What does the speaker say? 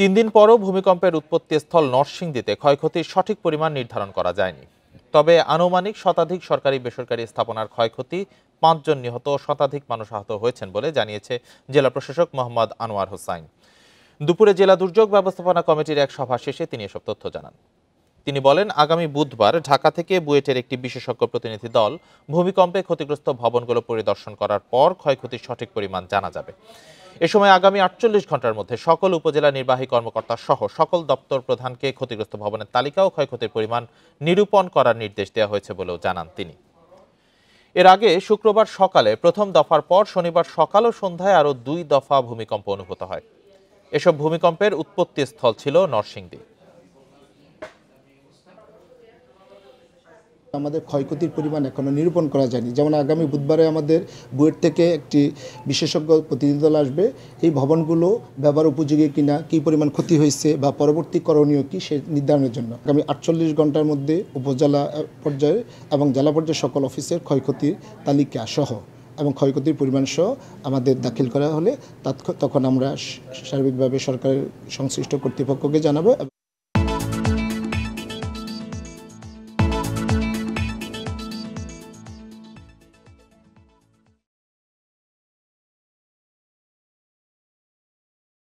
৩ দিন পরও ভূমিকম্পের উৎপত্তিস্থল নরসিংদীতে ক্ষয়ক্ষতির সঠিক পরিমাণ নির্ধারণ করা যায়নি। তবে আনুমানিক শতাধিক সরকারি বেসরকারি স্থাপনার ক্ষয়ক্ষতি, ৫ জন নিহত, শতাধিক মানুষ আহত হয়েছেন বলে জানিয়েছে জেলা প্রশাসক মোহাম্মদ আনোয়ার হোসাইন। দুপুরে জেলা দুর্যোগ ব্যবস্থাপনা কমিটির এক সভা শেষে তিনি এসব তথ্য জানান। তিনি বলেন, আগামী বুধবার ঢাকা থেকে বুয়েটের একটি বিশেষজ্ঞ প্রতিনিধি দল ভূমিকম্পে ক্ষতিগ্রস্ত ভবনগুলো পরিদর্শন করার পর ক্ষয়ক্ষতির সঠিক পরিমাণ জানা যাবে। এ সময় আগামী ৪৮ ঘন্টার মধ্যে সকল উপজেলা নির্বাহী কর্মকর্তা সহ সকল দপ্তর প্রধানকে ক্ষতিগ্রস্ত ভবনের তালিকা ও ক্ষয়ক্ষতির পরিমাণ নিরূপণ করার নির্দেশ দেওয়া হয়েছে বলেও জানান তিনি। এর আগে শুক্রবার সকালে প্রথম দফার পর শনিবার সকাল ও সন্ধ্যায় আরও ২ দফা ভূমিকম্প অনুভূত হয়। এসব ভূমিকম্পের উৎপত্তিস্থল ছিল নরসিংদী। আমাদের ক্ষয়ক্ষতির পরিমাণ এখনো নিরূপণ করা যায়নি। যেমন আগামী বুধবারে আমাদের বুয়েট থেকে একটি বিশেষজ্ঞ প্রতিনিধি দল আসবে এই ভবনগুলো ব্যবহার উপযোগী কিনা, কী পরিমাণ ক্ষতি হয়েছে বা পরবর্তী করণীয় কী সে নির্ধারণের জন্য আগামী ৪৮ ঘন্টার মধ্যে উপজেলা পর্যায়ে এবং জেলা পর্যায়ে সকল অফিসের ক্ষয়ক্ষতির তালিকা সহ এবং ক্ষয়ক্ষতির পরিমাণ সহ আমাদের দাখিল করা হলে তখন আমরা সার্বিকভাবে সরকারের সংশ্লিষ্ট কর্তৃপক্ষকে জানাবো।